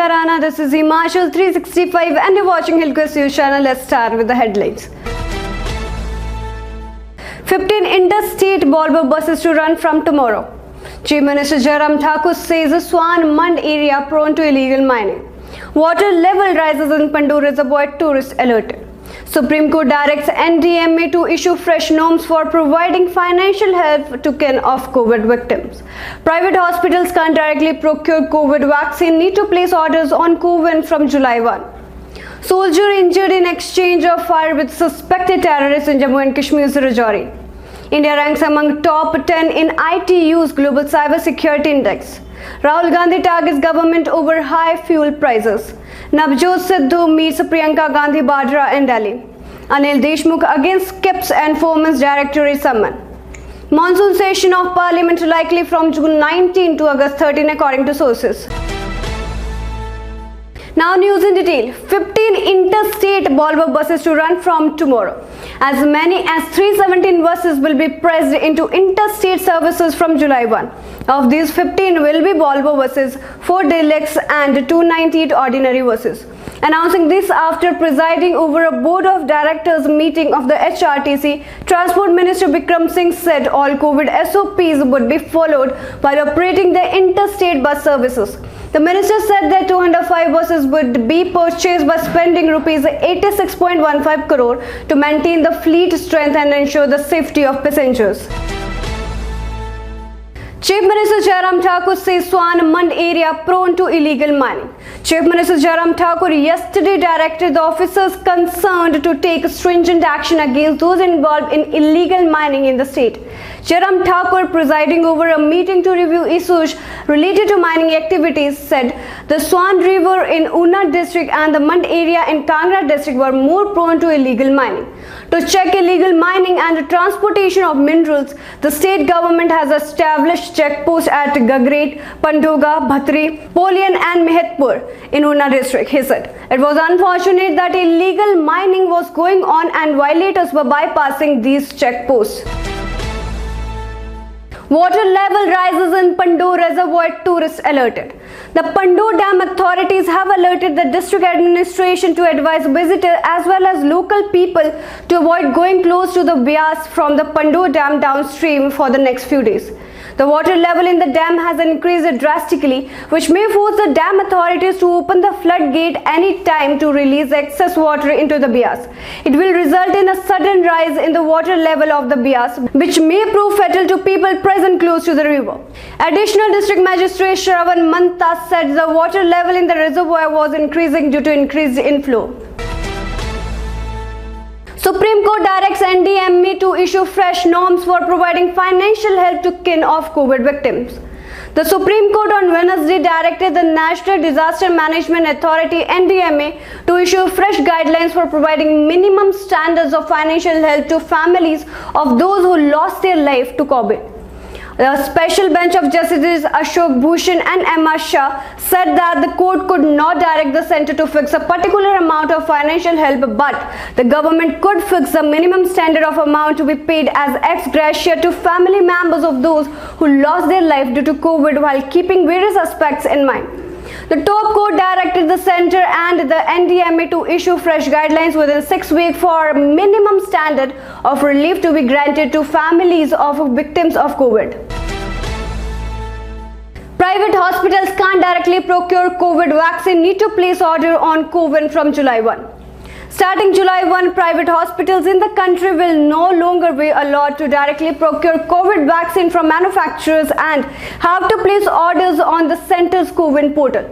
Haryana. This is Himachal 365 and you're watching Hillquest News channel. Let's start with the headlines. 15 interstate Volvo buses to run from tomorrow. Chief Minister Jairam Thakur says the Swan Mund area prone to illegal mining. Water level rises in Pandu Reservoir, tourists alerted. Supreme Court directs NDMA to issue fresh norms for providing financial help to kin of COVID victims. Private hospitals can't directly procure COVID vaccine, need to place orders on COVID from July 1. Soldier injured in exchange of fire with suspected terrorists in Jammu and Kashmir's Rajouri. India ranks among top 10 in ITU's Global Cyber Security Index. Rahul Gandhi targets government over high fuel prices. Navjot Sidhu meets Priyanka Gandhi Vadra in Delhi. Anil Deshmukh against skips and Foreman's directory summon. Monsoon session of Parliament likely from June 19 to August 13 according to sources. Now news in detail. 15 interstate Volvo buses to run from tomorrow. As many as 317 buses will be pressed into interstate services from July 1. Of these, 15 will be Volvo buses, 4 deluxe and 298 ordinary buses. Announcing this after presiding over a board of directors meeting of the HRTC, Transport Minister Bikram Singh said all COVID SOPs would be followed while operating the interstate bus services. The minister said that 205 buses would be purchased by spending rupees 86.15 crore to maintain the fleet strength and ensure the safety of passengers. Chief Minister Jairam Thakur says Swan Mund area prone to illegal mining. Chief Minister Jairam Thakur yesterday directed the officers concerned to take stringent action against those involved in illegal mining in the state. Jairam Thakur, presiding over a meeting to review issues related to mining activities, said the Swan River in Una district and the Mund area in Kangra district were more prone to illegal mining. To check illegal mining and the transportation of minerals, the state government has established checkposts at Gagret, Pandoga, Bhatri, Polian and Mehetpur in Una district. He said it was unfortunate that illegal mining was going on and violators were bypassing these checkposts. Water level rises in Pandu Reservoir, tourists alerted. The Pandu Dam authorities have alerted the district administration to advise visitors as well as local people to avoid going close to the Beas from the Pandu Dam downstream for the next few days. The water level in the dam has increased drastically, which may force the dam authorities to open the floodgate any time to release excess water into the Beas. It will result in a sudden rise in the water level of the Beas, which may prove fatal to people present close to the river. Additional District Magistrate Shravan Manta said the water level in the reservoir was increasing due to increased inflow. Supreme Court directs NDMA to issue fresh norms for providing financial help to kin of COVID victims. The Supreme Court on Wednesday directed the National Disaster Management Authority (NDMA) to issue fresh guidelines for providing minimum standards of financial help to families of those who lost their life to COVID. The special bench of Justices Ashok Bhushan and M.R. Shah said that the court could not direct the centre to fix a particular amount of financial help, but the government could fix the minimum standard of amount to be paid as ex gratia to family members of those who lost their life due to COVID while keeping various aspects in mind. The top court directed the centre and the NDMA to issue fresh guidelines within 6 weeks for minimum standard of relief to be granted to families of victims of COVID. Private hospitals can't directly procure COVID vaccine, need to place order on COVID from July 1. Starting July 1, private hospitals in the country will no longer be allowed to directly procure COVID vaccine from manufacturers and have to place orders on the centre's COVID portal.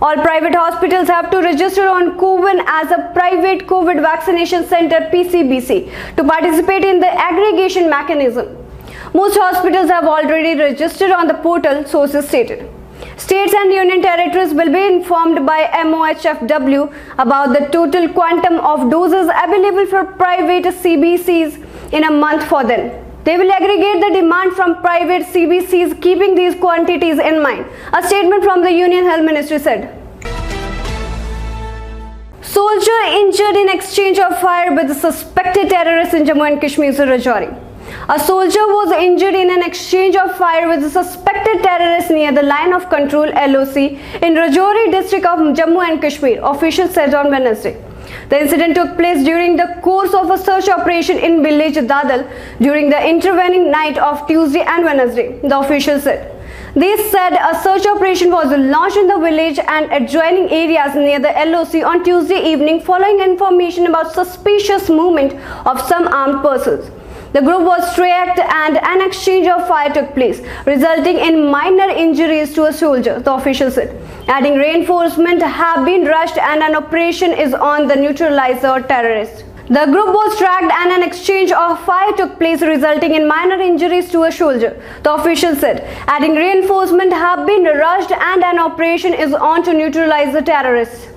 All private hospitals have to register on COVID as a private COVID vaccination center (PCBC) to participate in the aggregation mechanism. Most hospitals have already registered on the portal, sources stated. States and union territories will be informed by MOHFW about the total quantum of doses available for private CBCs in a month for them. They will aggregate the demand from private CBCs, keeping these quantities in mind, a statement from the Union Health Ministry said. Soldier injured in exchange of fire with suspected terrorists in Jammu and Kashmir's Rajouri. A soldier was injured in an exchange of fire with a suspected terrorist near the line of control (LOC) in Rajouri district of Jammu and Kashmir, officials said on Wednesday. The incident took place during the course of a search operation in village Dadal during the intervening night of Tuesday and Wednesday, the officials said. They said a search operation was launched in the village and adjoining areas near the LOC on Tuesday evening following information about suspicious movement of some armed persons. The group was tracked and an exchange of fire took place, resulting in minor injuries to a soldier, the official said, adding reinforcements have been rushed and an operation is on to neutralize the terrorist. The group was tracked and an exchange of fire took place, resulting in minor injuries to a soldier, the official said, adding reinforcements have been rushed and an operation is on to neutralize the terrorists.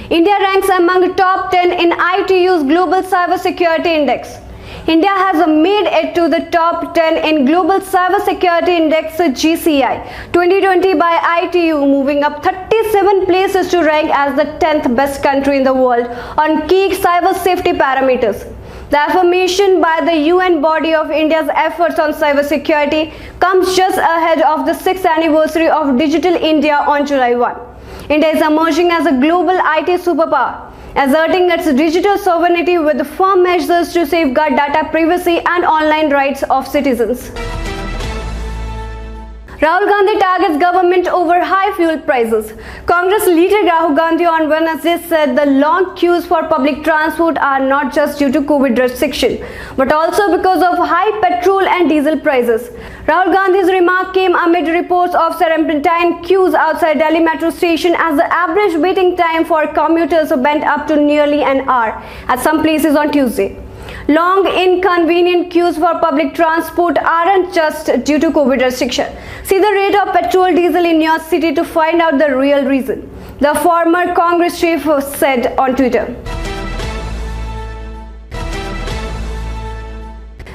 India ranks among top 10 in ITU's Global Cybersecurity Index. India has made it to the top 10 in Global Cybersecurity Index GCI 2020 by ITU, moving up 37 places to rank as the 10th best country in the world on key cyber safety parameters. The affirmation by the UN body of India's efforts on cybersecurity comes just ahead of the 6th anniversary of Digital India on July 1. India is emerging as a global IT superpower, asserting its digital sovereignty with firm measures to safeguard data privacy and online rights of citizens. Rahul Gandhi targets government over high fuel prices. Congress leader Rahul Gandhi on Wednesday said the long queues for public transport are not just due to COVID restriction, but also because of high petrol and diesel prices. Rahul Gandhi's remark came amid reports of serpentine queues outside Delhi metro station as the average waiting time for commuters went up to nearly an hour at some places on Tuesday. Long, inconvenient queues for public transport aren't just due to COVID restriction. See the rate of petrol diesel in your city to find out the real reason, the former Congress chief said on Twitter.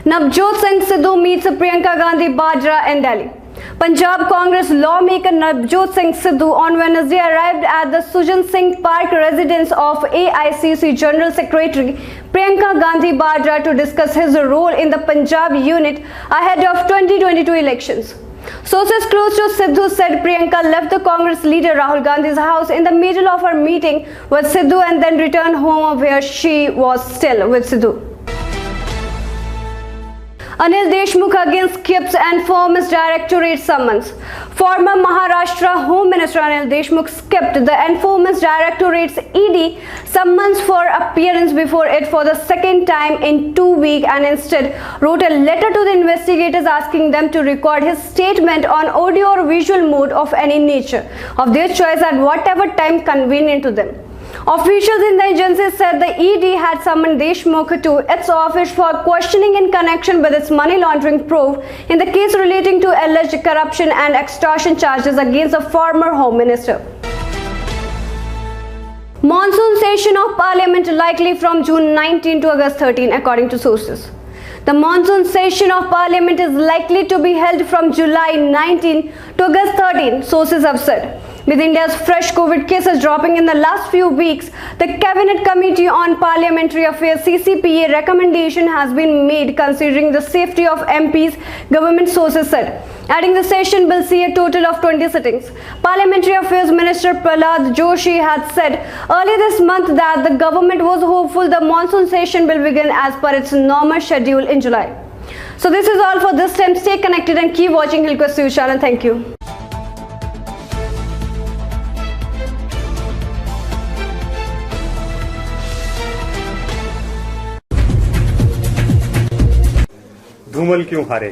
Navjot Singh Sidhu meets Priyanka Gandhi Vadra in Delhi. Punjab Congress lawmaker Navjot Singh Sidhu on Wednesday arrived at the Sujan Singh Park residence of AICC General Secretary Priyanka Gandhi Vadra to discuss his role in the Punjab unit ahead of 2022 elections. Sources close to Sidhu said Priyanka left the Congress leader Rahul Gandhi's house in the middle of her meeting with Sidhu and then returned home where she was still with Sidhu. Anil Deshmukh against skips Enforcement Directorate summons. Former Maharashtra Home Minister Anil Deshmukh skipped the Enforcement Directorate's ED summons for appearance before it for the second time in 2 weeks and instead wrote a letter to the investigators asking them to record his statement on audio or visual mode of any nature of their choice at whatever time convenient to them. Officials in the agency said the ED had summoned Deshmukh to its office for questioning in connection with its money laundering probe in the case relating to alleged corruption and extortion charges against the former Home Minister. Monsoon session of Parliament likely from June 19 to August 13, according to sources. The monsoon session of Parliament is likely to be held from July 19 to August 13, sources have said. With India's fresh COVID cases dropping in the last few weeks, the Cabinet Committee on Parliamentary Affairs (CCPA) recommendation has been made considering the safety of MPs, government sources said. Adding the session will see a total of 20 sittings. Parliamentary Affairs Minister Prahlad Joshi had said earlier this month that the government was hopeful the monsoon session will begin as per its normal schedule in July. So this is all for this time. Stay connected and keep watching Hillquest News channel. Thank you. Dhumal क्यों हारे?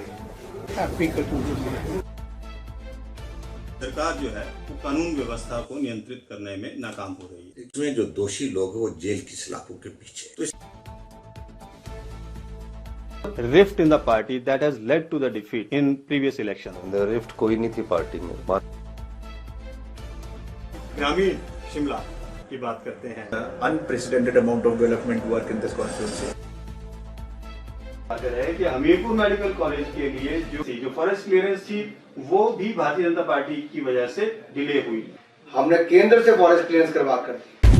सरकार जो है वो कानून व्यवस्था को नियंत्रित करने में नाकाम हो रही है। इसमें जो दोषी लोग हैं वो जेल की सलाखों के पीछे। तो rift in the party that has led to the defeat in previous election. The rift कोई नहीं थी पार्टी में। ग्रामीण शिमला की बात करते हैं। Unprecedented amount of development work in this constituency. अगर है कि हमीरपुर मेडिकल कॉलेज के लिए जो फॉरेस्ट क्लियरेंस थी वो भी भारतीय जनता पार्टी की वजह से डिले हुई। हमने केंद्र से फॉरेस्ट क्लियरेंस करवा कर दी।